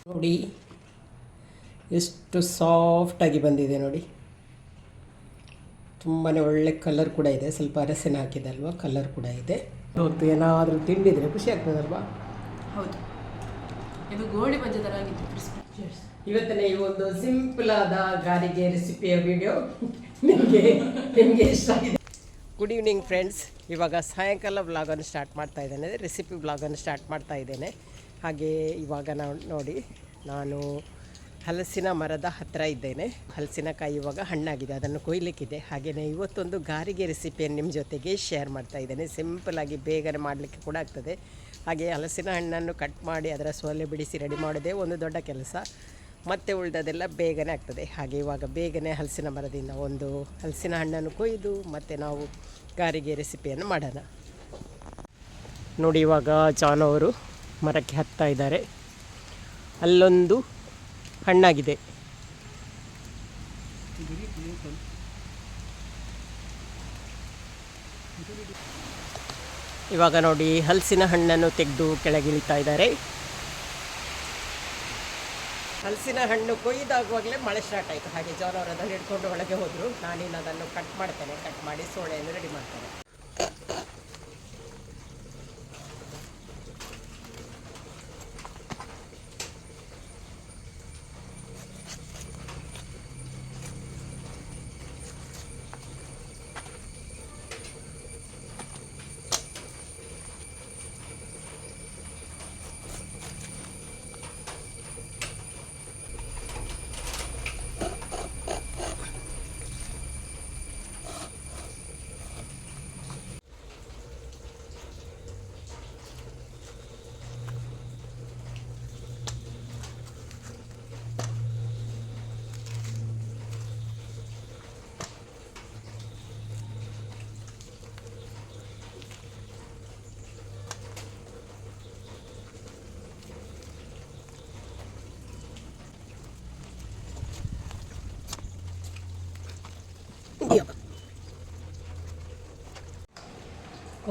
ನೋಡಿ ಎಷ್ಟು ಸಾಫ್ಟಾಗಿ ಬಂದಿದೆ ನೋಡಿ. ತುಂಬಾ ಒಳ್ಳೆ ಕಲರ್ ಕೂಡ ಇದೆ. ಸ್ವಲ್ಪ ಅರಸಿನ ಹಾಕಿದೆ ಅಲ್ವಾ, ಕಲರ್ ಕೂಡ ಇದೆ. ಹೊತ್ತು ಏನಾದರೂ ತಿಂಡಿದ್ರೆ ಖುಷಿ ಆಗ್ತದಲ್ವಾ. ಹೌದು, ಇದು ಗೋಳಿ ಬಜ್ಜಿ ಥರ ಆಗಿತ್ತು ಕ್ರಿಸ್ಪಿ. ಇವತ್ತಿನ ಈ ಒಂದು ಸಿಂಪಲ್ ಆದ ಗಾರಿಗೆ ರೆಸಿಪಿಯ ವಿಡಿಯೋ ನಿಮಗೆ ಇಷ್ಟ ಆಗಿದೆ. Good evening friends. ಇವಾಗ ಸಾಯಂಕಾಲ ವ್ಲಾಗನ್ನು ಸ್ಟಾರ್ಟ್ ಮಾಡ್ತಾ ಇದ್ದೇನೆ, ರೆಸಿಪಿ ವ್ಲಾಗನ್ನು ಸ್ಟಾರ್ಟ್ ಮಾಡ್ತಾ ಇದ್ದೇನೆ. ಹಾಗೆ ಇವಾಗ ನಾನು ಹಲಸಿನ ಮರದ ಹತ್ತಿರ ಇದ್ದೇನೆ. ಹಲಸಿನಕಾಯಿ ಇವಾಗ ಹಣ್ಣಾಗಿದೆ, ಅದನ್ನು ಕೊಯ್ಲಿಕ್ಕಿದೆ. ಹಾಗೆಯೇ ಇವತ್ತೊಂದು ಗಾರಿಗೆ ರೆಸಿಪಿಯನ್ನು ನಿಮ್ಮ ಜೊತೆಗೆ ಶೇರ್ ಮಾಡ್ತಾ ಇದ್ದೇನೆ. ಸಿಂಪಲಾಗಿ ಬೇಗನೆ ಮಾಡಲಿಕ್ಕೆ ಕೂಡ ಆಗ್ತದೆ. ಹಾಗೆ ಹಲಸಿನ ಹಣ್ಣನ್ನು ಕಟ್ ಮಾಡಿ ಅದರ ಸೊಲೆ ಬಿಡಿಸಿ ರೆಡಿ ಮಾಡೋದೇ ಒಂದು ದೊಡ್ಡ ಕೆಲಸ. ಮತ್ತು ಉಳಿದದೆಲ್ಲ ಬೇಗನೆ ಆಗ್ತದೆ. ಹಾಗೆ ಇವಾಗ ಬೇಗನೆ ಹಲಸಿನ ಮರದಿಂದ ಒಂದು ಹಲಸಿನ ಹಣ್ಣನ್ನು ಕೊಯ್ದು ಮತ್ತು ನಾವು ಗಾರಿಗೆ ರೆಸಿಪಿಯನ್ನು ಮಾಡೋಣ. ನೋಡಿ, ಇವಾಗ ಜಾನ್ ಅವರು ಮರಕ್ಕೆ ಹತ್ತಾ ಇದ್ದಾರೆ. ಅಲ್ಲೊಂದು ಹಣ್ಣಾಗಿದೆ. ಇವಾಗ ನೋಡಿ ಹಲಸಿನ ಹಣ್ಣನ್ನು ತೆಗೆದು ಕೆಳಗಿಳಿತಾ ಇದ್ದಾರೆ. ಹಲಸಿನ ಹಣ್ಣು ಕೊಯ್ದಾಗುವಾಗಲೇ ಮಳೆ ಸ್ಟಾರ್ಟ್ ಆಯಿತು. ಹಾಗೆ ಜಾನ್ ಅವರು ಅದನ್ನು ಹಿಡ್ಕೊಂಡು ಒಳಗೆ ಹೋದರು. ನಾನಿನ್ನು ಅದನ್ನು ಕಟ್ ಮಾಡ್ತೇನೆ. ಕಟ್ ಮಾಡಿ ಸೋಳೆಯನ್ನು ರೆಡಿ ಮಾಡ್ತೇನೆ.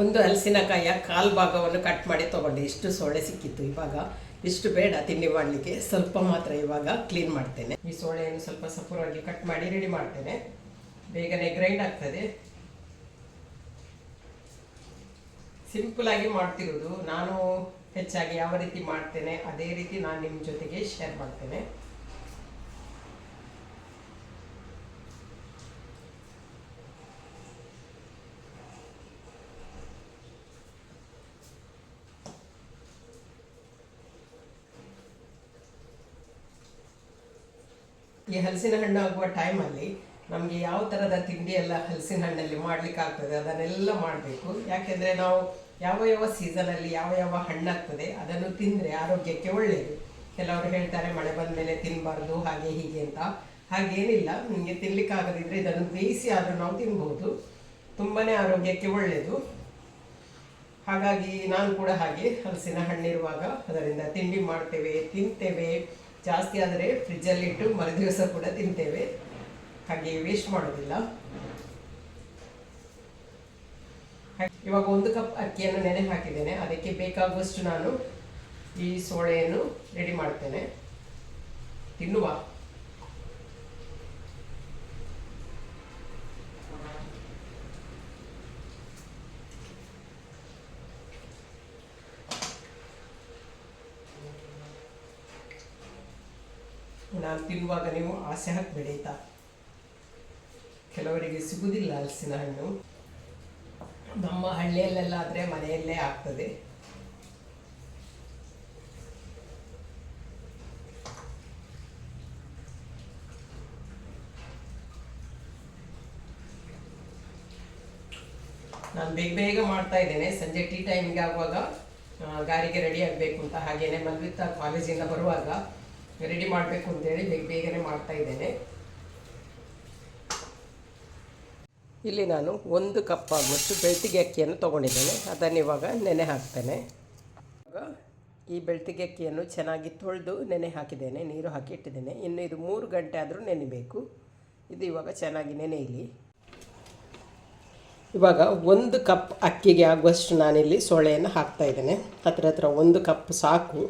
ಒಂದು ಹಲಸಿನಕಾಯಿಯ ಕಾಲು ಭಾಗವನ್ನು ಕಟ್ ಮಾಡಿ ತೊಗೊಂಡೆ. ಇಷ್ಟು ಸೊಳ್ಳೆ ಸಿಕ್ಕಿತ್ತು. ಇವಾಗ ಇಷ್ಟು ಬೇಡ ತಿಂಡಿ ಮಾಡಲಿಕ್ಕೆ, ಸ್ವಲ್ಪ ಮಾತ್ರ ಇವಾಗ ಕ್ಲೀನ್ ಮಾಡ್ತೇನೆ. ಈ ಸೊಳ್ಳೆಯನ್ನು ಸ್ವಲ್ಪ ಸಪೂರವಾಗಿ ಕಟ್ ಮಾಡಿ ರೆಡಿ ಮಾಡ್ತೇನೆ. ಬೇಗನೆ ಗ್ರೈಂಡ್ ಆಗ್ತದೆ. ಸಿಂಪಲ್ ಆಗಿ ಮಾಡ್ತಿರೋದು. ನಾನು ಹೆಚ್ಚಾಗಿ ಯಾವ ರೀತಿ ಮಾಡ್ತೇನೆ ಅದೇ ರೀತಿ ನಾನು ನಿಮ್ಮ ಜೊತೆಗೆ ಶೇರ್ ಮಾಡ್ತೇನೆ. ಈ ಹಲಸಿನ ಹಣ್ಣು ಆಗುವ ಟೈಮಲ್ಲಿ ನಮಗೆ ಯಾವ ಥರದ ತಿಂಡಿ ಎಲ್ಲ ಹಲಸಿನ ಹಣ್ಣಲ್ಲಿ ಮಾಡಲಿಕ್ಕೆ ಆಗ್ತದೆ ಅದನ್ನೆಲ್ಲ ಮಾಡಬೇಕು. ಯಾಕೆಂದರೆ ನಾವು ಯಾವ ಯಾವ ಸೀಸನಲ್ಲಿ ಯಾವ ಯಾವ ಹಣ್ಣಾಗ್ತದೆ ಅದನ್ನು ತಿಂದರೆ ಆರೋಗ್ಯಕ್ಕೆ ಒಳ್ಳೆಯದು. ಕೆಲವರು ಹೇಳ್ತಾರೆ ಮಳೆ ಬಂದ ಮೇಲೆ ತಿನ್ನಬಾರ್ದು ಹಾಗೆ ಹೀಗೆ ಅಂತ. ಹಾಗೇನಿಲ್ಲ. ನಿಮಗೆ ತಿನ್ನಲಿಕ್ಕಾಗದಿದ್ದರೆ ಇದನ್ನು ಬೇಯಿಸಿ ಆದರೂ ನಾವು ತಿನ್ಬೋದು. ತುಂಬಾ ಆರೋಗ್ಯಕ್ಕೆ ಒಳ್ಳೆಯದು. ಹಾಗಾಗಿ ನಾನು ಕೂಡ ಹಾಗೆ ಹಲಸಿನ ಹಣ್ಣಿರುವಾಗ ಅದರಿಂದ ತಿಂಡಿ ಮಾಡ್ತೇವೆ, ತಿಂತೇವೆ. ಜಾಸ್ತಿ ಆದರೆ ಫ್ರಿಜ್ಜಲ್ಲಿಟ್ಟು ಮರುದಿವಸ ಕೂಡ ತಿಂತೇವೆ. ಹಾಗೆ ವೇಸ್ಟ್ ಮಾಡೋದಿಲ್ಲ. ಇವಾಗ 1 ಕಪ್ ಅಕ್ಕಿಯನ್ನು ನೆನೆ ಹಾಕಿದ್ದೇನೆ. ಅದಕ್ಕೆ ಬೇಕಾಗುವಷ್ಟು ನಾನು ಈ ಸೋಳೆಯನ್ನು ರೆಡಿ ಮಾಡ್ತೇನೆ. ತಿನ್ನುವ. ನಾನು ತಿನ್ನುವಾಗ ನೀವು ಆಸೆ ಹಾಕಬೇಡಿ ಆಯಿತಾ. ಕೆಲವರಿಗೆ ಸಿಗುವುದಿಲ್ಲ ಹಲಸಿನ ಹಣ್ಣು. ನಮ್ಮ ಹಳ್ಳಿಯಲ್ಲೆಲ್ಲ ಆದರೆ ಮನೆಯಲ್ಲೇ ಆಗ್ತದೆ. ನಾನು ಬೇಗ ಬೇಗ ಮಾಡ್ತಾ ಇದ್ದೇನೆ. ಸಂಜೆ ಟೀ ಟೈಮಿಗೆ ಆಗುವಾಗ ಗಾರಿಗೆ ರೆಡಿ ಆಗಬೇಕು ಅಂತ. ಹಾಗೇನೆ ಮಲ್ವಿತಾ ಕಾಲೇಜಿಂದ ಬರುವಾಗ ರೆಡಿ ಮಾಡಬೇಕು ಅಂತೇಳಿ ಬೇಗನೆ ಮಾಡ್ತಾ ಇದ್ದೇನೆ. ಇಲ್ಲಿ ನಾನು 1 ಕಪ್ ಆಗುವಷ್ಟು ಬೆಳ್ತಿಗೆ ಅಕ್ಕಿಯನ್ನು ತೊಗೊಂಡಿದ್ದೇನೆ. ಅದನ್ನು ಇವಾಗ ನೆನೆ ಹಾಕ್ತೇನೆ. ಇವಾಗ ಈ ಬೆಳ್ತಿಗೆ ಅಕ್ಕಿಯನ್ನು ಚೆನ್ನಾಗಿ ತೊಳೆದು ನೆನೆ ಹಾಕಿದ್ದೇನೆ. ನೀರು ಹಾಕಿ ಇಟ್ಟಿದ್ದೇನೆ. ಇನ್ನು ಇದು 3 ಗಂಟೆ ಆದರೂ ನೆನೆಬೇಕು. ಇದು ಇವಾಗ ಚೆನ್ನಾಗಿ ನೆನೆಯಲಿ. ಇವಾಗ 1 ಕಪ್ ಅಕ್ಕಿಗೆ ಆಗುವಷ್ಟು ನಾನಿಲ್ಲಿ ಸೊಳೆಯನ್ನು ಹಾಕ್ತಾ ಇದ್ದೇನೆ. ಹತ್ರ 1 ಕಪ್ ಸಾಕು.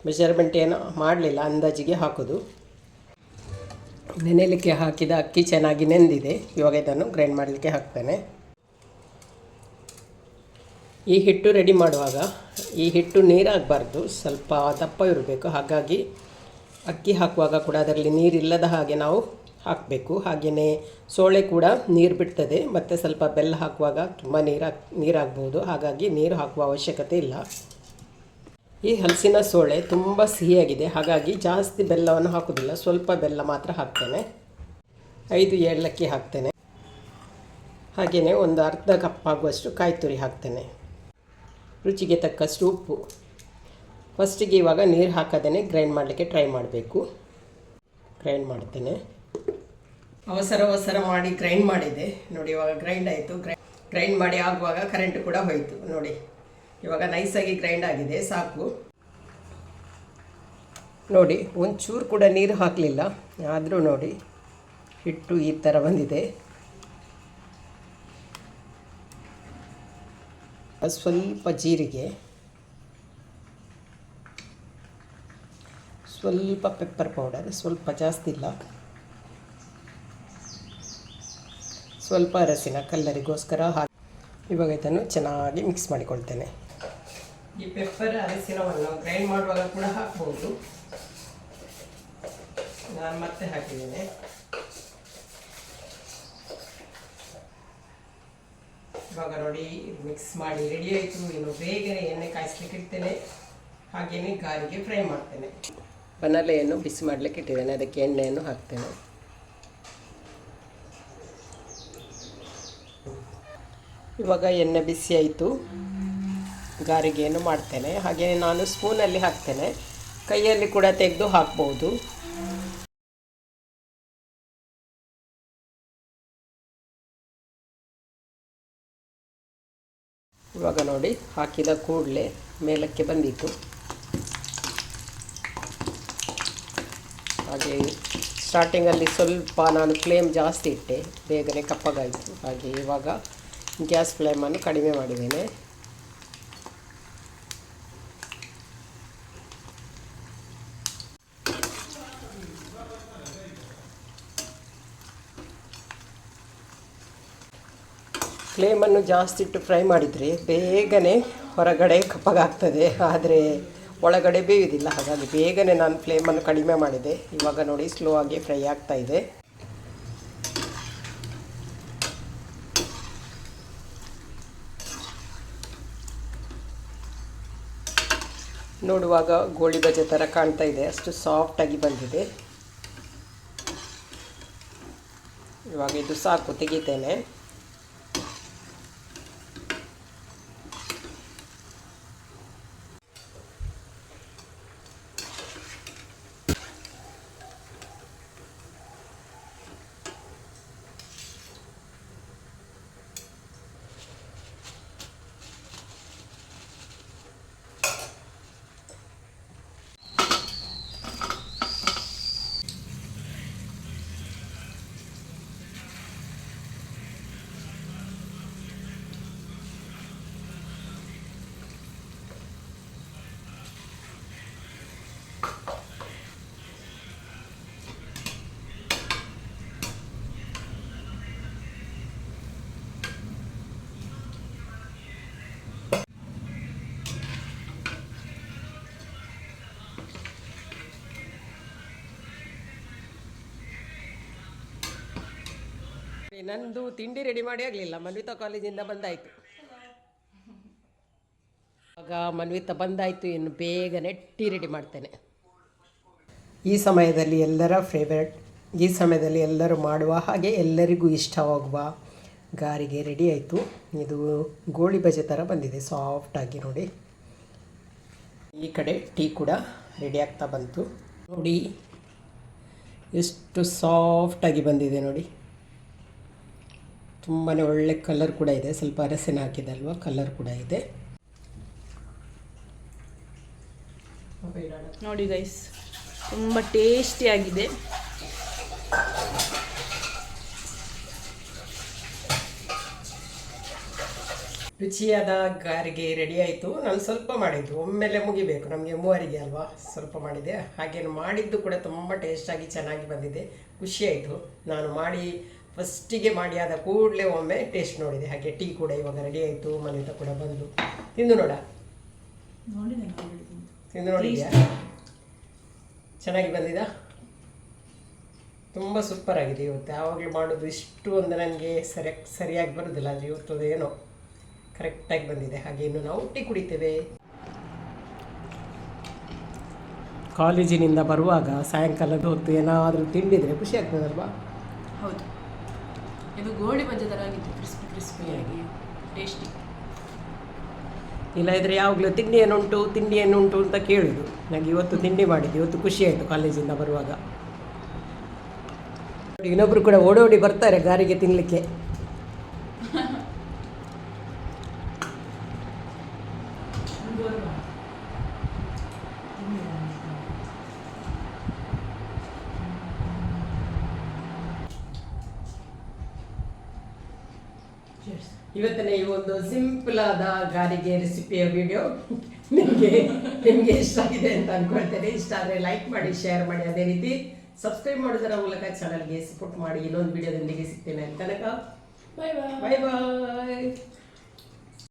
ಮೆಜರ್ಮೆಂಟ್ ಏನು ಮಾಡಲಿಲ್ಲ, ಅಂದಾಜಿಗೆ ಹಾಕೋದು. ನೆನೆಯಲಿಕ್ಕೆ ಹಾಕಿದ ಅಕ್ಕಿ ಚೆನ್ನಾಗಿ ನೆಂದಿದೆ. ಇವಾಗ ಇದನ್ನು ಗ್ರೈಂಡ್ ಮಾಡಲಿಕ್ಕೆ ಹಾಕ್ತೇನೆ. ಈ ಹಿಟ್ಟು ರೆಡಿ ಮಾಡುವಾಗ ಈ ಹಿಟ್ಟು ನೀರಾಗಬಾರ್ದು, ಸ್ವಲ್ಪ ದಪ್ಪ ಇರಬೇಕು. ಹಾಗಾಗಿ ಅಕ್ಕಿ ಹಾಕುವಾಗ ಕೂಡ ಅದರಲ್ಲಿ ನೀರಿಲ್ಲದ ಹಾಗೆ ನಾವು ಹಾಕಬೇಕು. ಹಾಗೆಯೇ ಸೋಳೆ ಕೂಡ ನೀರು ಬಿಡ್ತದೆ, ಮತ್ತು ಸ್ವಲ್ಪ ಬೆಲ್ಲ ಹಾಕುವಾಗ ತುಂಬ ನೀರಾಗ್ಬೋದು. ಹಾಗಾಗಿ ನೀರು ಹಾಕುವ ಅವಶ್ಯಕತೆ ಇಲ್ಲ. ಈ ಹಲಸಿನ ಸೋಳೆ ತುಂಬ ಸಿಹಿಯಾಗಿದೆ, ಹಾಗಾಗಿ ಜಾಸ್ತಿ ಬೆಲ್ಲವನ್ನು ಹಾಕೋದಿಲ್ಲ, ಸ್ವಲ್ಪ ಬೆಲ್ಲ ಮಾತ್ರ ಹಾಕ್ತೇನೆ. 5 ಏಲಕ್ಕಿ ಹಾಕ್ತೇನೆ. ಹಾಗೆಯೇ ಒಂದು ಅರ್ಧ ಕಪ್ ಆಗುವಷ್ಟು ಕಾಯಿ ತುರಿ ಹಾಕ್ತೇನೆ. ರುಚಿಗೆ ತಕ್ಕಷ್ಟು ಉಪ್ಪು. ಫಸ್ಟಿಗೆ ಇವಾಗ ನೀರು ಹಾಕದೇ ಗ್ರೈಂಡ್ ಮಾಡಲಿಕ್ಕೆ ಟ್ರೈ ಮಾಡಬೇಕು. ಗ್ರೈಂಡ್ ಮಾಡ್ತೇನೆ. ಅವಸರ ಮಾಡಿ ಗ್ರೈಂಡ್ ಮಾಡಿದೆ ನೋಡಿ. ಇವಾಗ ಗ್ರೈಂಡ್ ಆಯಿತು. ಗ್ರೈಂಡ್ ಮಾಡಿ ಆಗುವಾಗ ಕರೆಂಟ್ ಕೂಡ ಹೋಯಿತು ನೋಡಿ. ಇವಾಗ ನೈಸಾಗಿ ಗ್ರೈಂಡ್ ಆಗಿದೆ, ಸಾಕು ನೋಡಿ. ಒಂಚೂರು ಕೂಡ ನೀರು ಹಾಕಲಿಲ್ಲ, ಆದರೂ ನೋಡಿ ಹಿಟ್ಟು ಈ ಥರ ಬಂದಿದೆ. ಸ್ವಲ್ಪ ಜೀರಿಗೆ, ಸ್ವಲ್ಪ ಪೆಪ್ಪರ್ ಪೌಡರ್, ಸ್ವಲ್ಪ ಜಾಸ್ತಿ ಇಲ್ಲ, ಸ್ವಲ್ಪ ಅರಸಿನ ಕಲ್ಲರಿಗೋಸ್ಕರ ಹಾಕಿ ಇವಾಗ ಇದನ್ನು ಚೆನ್ನಾಗಿ ಮಿಕ್ಸ್ ಮಾಡಿಕೊಳ್ತೇನೆ. ಈ ಪೆಪ್ಪರ್ ಅರಸಿನವನ್ನು ಗ್ರೈಂಡ್ ಮಾಡುವಾಗ ಕೂಡ ಹಾಕ್ಬೋದು, ನಾನು ಮತ್ತೆ ಹಾಕಿದ್ದೇನೆ. ಇವಾಗ ನೋಡಿ ಮಿಕ್ಸ್ ಮಾಡಿ ರೆಡಿ ಆಯಿತು. ಇನ್ನು ಬೇಗನೆ ಎಣ್ಣೆ ಕಾಯಿಸ್ಲಿಕ್ಕೆ ಇಡ್ತೇನೆ. ಹಾಗೆಯೇ ಗಾರಿಗೆ ಫ್ರೈ ಮಾಡ್ತೇನೆ. ಬನಲೆಯನ್ನು ಬಿಸಿ ಮಾಡಲಿಕ್ಕೆ ಇಟ್ಟಿದ್ದೇನೆ, ಅದಕ್ಕೆ ಎಣ್ಣೆಯನ್ನು ಹಾಕ್ತೇನೆ. ಇವಾಗ ಎಣ್ಣೆ ಬಿಸಿ ಆಯಿತು, ಗಾರಿಗೆಯನ್ನು ಮಾಡ್ತೇನೆ. ಹಾಗೆಯೇ ನಾನು ಸ್ಪೂನಲ್ಲಿ ಹಾಕ್ತೇನೆ, ಕೈಯಲ್ಲಿ ಕೂಡ ತೆಗೆದು ಹಾಕ್ಬೋದು. ಇವಾಗ ನೋಡಿ ಹಾಕಿದ ಕೂಡಲೇ ಮೇಲಕ್ಕೆ ಬಂದಿತ್ತು. ಹಾಗೆ ಸ್ಟಾರ್ಟಿಂಗಲ್ಲಿ ಸ್ವಲ್ಪ ನಾನು ಫ್ಲೇಮ್ ಜಾಸ್ತಿ ಇಟ್ಟೆ, ಬೇಗನೆ ಕಪ್ಪಗಾಯಿತು. ಹಾಗೆ ಇವಾಗ ಗ್ಯಾಸ್ ಫ್ಲೇಮನ್ನು ಕಡಿಮೆ ಮಾಡಿದ್ದೇನೆ. ಫ್ಲೇಮನ್ನು ಜಾಸ್ತಿ ಇಟ್ಟು ಫ್ರೈ ಮಾಡಿದರೆ ಬೇಗನೆ ಹೊರಗಡೆ ಕಪ್ಪಗಾಗ್ತದೆ, ಆದರೆ ಒಳಗಡೆ ಬೇಯುವುದಿಲ್ಲ. ಹಾಗಾಗಿ ಬೇಗನೆ ನಾನು ಫ್ಲೇಮನ್ನು ಕಡಿಮೆ ಮಾಡಿದೆ. ಇವಾಗ ನೋಡಿ ಸ್ಲೋ ಆಗಿ ಫ್ರೈ ಆಗ್ತಾ ಇದೆ. ನೋಡುವಾಗ ಗೋಳಿ ಬಜೆ ಥರ ಕಾಣ್ತಾ ಇದೆ, ಅಷ್ಟು ಸಾಫ್ಟಾಗಿ ಬಂದಿದೆ. ಇವಾಗ ಇದು ಸಾಕು, ತೆಗಿತೇನೆ. ನಂದು ತಿಂಡಿ ರೆಡಿ ಮಾಡಿ ಆಗಲಿಲ್ಲ, ಮನ್ವಿತಾ ಕಾಲೇಜಿಂದ ಬಂದಾಯಿತು. ಆಗ ಮನ್ವಿತಾ ಬಂದಾಯಿತು, ಇನ್ನು ಬೇಗನೆ ಟೀ ರೆಡಿ ಮಾಡ್ತೇನೆ. ಈ ಸಮಯದಲ್ಲಿ ಎಲ್ಲರ ಫೇವ್ರೆಟ್, ಈ ಸಮಯದಲ್ಲಿ ಎಲ್ಲರೂ ಮಾಡುವ ಹಾಗೆ ಎಲ್ಲರಿಗೂ ಇಷ್ಟವಾಗುವ ಗಾರಿಗೆ ರೆಡಿ ಆಯಿತು. ಇದು ಗೋಳಿ ಬಜೆ ಥರ ಬಂದಿದೆ, ಸಾಫ್ಟಾಗಿ ನೋಡಿ. ಈ ಕಡೆ ಟೀ ಕೂಡ ರೆಡಿ ಆಗ್ತಾ ಬಂತು ನೋಡಿ. ಎಷ್ಟು ಸಾಫ್ಟಾಗಿ ಬಂದಿದೆ ನೋಡಿ. ತುಂಬಾ ಒಳ್ಳೆ ಕಲರ್ ಕೂಡ ಇದೆ, ಸ್ವಲ್ಪ ಅರಸಿನ ಹಾಕಿದಲ್ವ, ಕಲರ್ ಕೂಡ ಇದೆ ನೋಡಿ ಗೈಸ್, ತುಂಬ ಟೇಸ್ಟಿಯಾಗಿದೆ. ರುಚಿಯಾದ ಗಾರಿಗೆ ರೆಡಿ ಆಯಿತು. ನಾನು ಸ್ವಲ್ಪ ಮಾಡಿದ್ದು, ಒಮ್ಮೆಲೆ ಮುಗಿಬೇಕು, ನಮಗೆ ಮೂವರಿಗೆ ಅಲ್ವಾ, ಸ್ವಲ್ಪ ಮಾಡಿದೆ. ಹಾಗೇನು ಮಾಡಿದ್ದು ಕೂಡ ತುಂಬ ಟೇಸ್ಟಾಗಿ ಚೆನ್ನಾಗಿ ಬಂದಿದೆ, ಖುಷಿಯಾಯಿತು. ನಾನು ಮಾಡಿ ಫಸ್ಟಿಗೆ ಮಾಡಿ ಆದ ಕೂಡಲೇ ಒಮ್ಮೆ ಟೇಸ್ಟ್ ನೋಡಿದೆ. ಹಾಗೆ ಟೀ ಕೂಡ ಇವಾಗ ರೆಡಿ ಆಯಿತು, ಮನೆತ ಕೂಡ ಬಂದು ತಿಂದು ನೋಡ, ತಿಂದು ನೋಡಿದ್ಯಾ? ಚೆನ್ನಾಗಿ ಬಂದಿದಾ? ತುಂಬ ಸೂಪರ್ ಆಗಿದೆ ಇವತ್ತು. ಯಾವಾಗಲೂ ಮಾಡೋದು ಇಷ್ಟು ಒಂದು ನನಗೆ ಸರಿಯಾಗಿ ಬರೋದಿಲ್ಲ, ಅದು ಇವತ್ತು ಏನೋ ಕರೆಕ್ಟಾಗಿ ಬಂದಿದೆ. ಹಾಗೆ ಇನ್ನು ನಾವು ಟೀ ಕುಡಿತೇವೆ. ಕಾಲೇಜಿನಿಂದ ಬರುವಾಗ ಸಾಯಂಕಾಲದ ಹೊತ್ತು ಏನಾದರೂ ತಿಂಡಿದ್ರೆ ಖುಷಿ ಆಗ್ತದಲ್ವಾ? ಹೌದು, ಇದು ಗೋಳಿ ಬಜ್ಜೆ ಥರ ಆಗಿತ್ತು, ಕ್ರಿಸ್ಪಿ ಕ್ರಿಸ್ಪಿಯಾಗಿ ಟೇಸ್ಟಿ. ಇಲ್ಲದಿದ್ದರೆ ಯಾವಾಗಲೂ ತಿಂಡಿ ಏನುಂಟು ಅಂತ ಕೇಳೋದು. ನನಗೆ ಇವತ್ತು ತಿಂಡಿ ಮಾಡಿದ್ದು, ಇವತ್ತು ಖುಷಿ ಆಯಿತು ಕಾಲೇಜಿಂದ ಬರುವಾಗ. ಇನ್ನೊಬ್ಬರು ಕೂಡ ಓಡೋಡಿ ಬರ್ತಾರೆ ಗಾರಿಗೆ ತಿನ್ನಲಿಕ್ಕೆ. ಇವತ್ತಿನ ಈ ಒಂದು ಸಿಂಪಲ್ ಆದ ಗಾರಿಗೆ ರೆಸಿಪಿಯ ವಿಡಿಯೋ ನಿಮಗೆ ಇಷ್ಟ ಆಗಿದೆ ಅಂತ ಅಂದ್ಕೊಳ್ತೇನೆ. ಇಷ್ಟ ಆದರೆ ಲೈಕ್ ಮಾಡಿ, ಶೇರ್ ಮಾಡಿ, ಅದೇ ರೀತಿ ಸಬ್ಸ್ಕ್ರೈಬ್ ಮಾಡೋದರ ಮೂಲಕ ಚಾನಲ್ಗೆ ಸಪೋರ್ಟ್ ಮಾಡಿ. ಇನ್ನೊಂದು ವಿಡಿಯೋದೊಂದಿಗೆ ಸಿಗ್ತೇನೆ. ತನಕ ಬಾಯ್ ಬಾಯ್.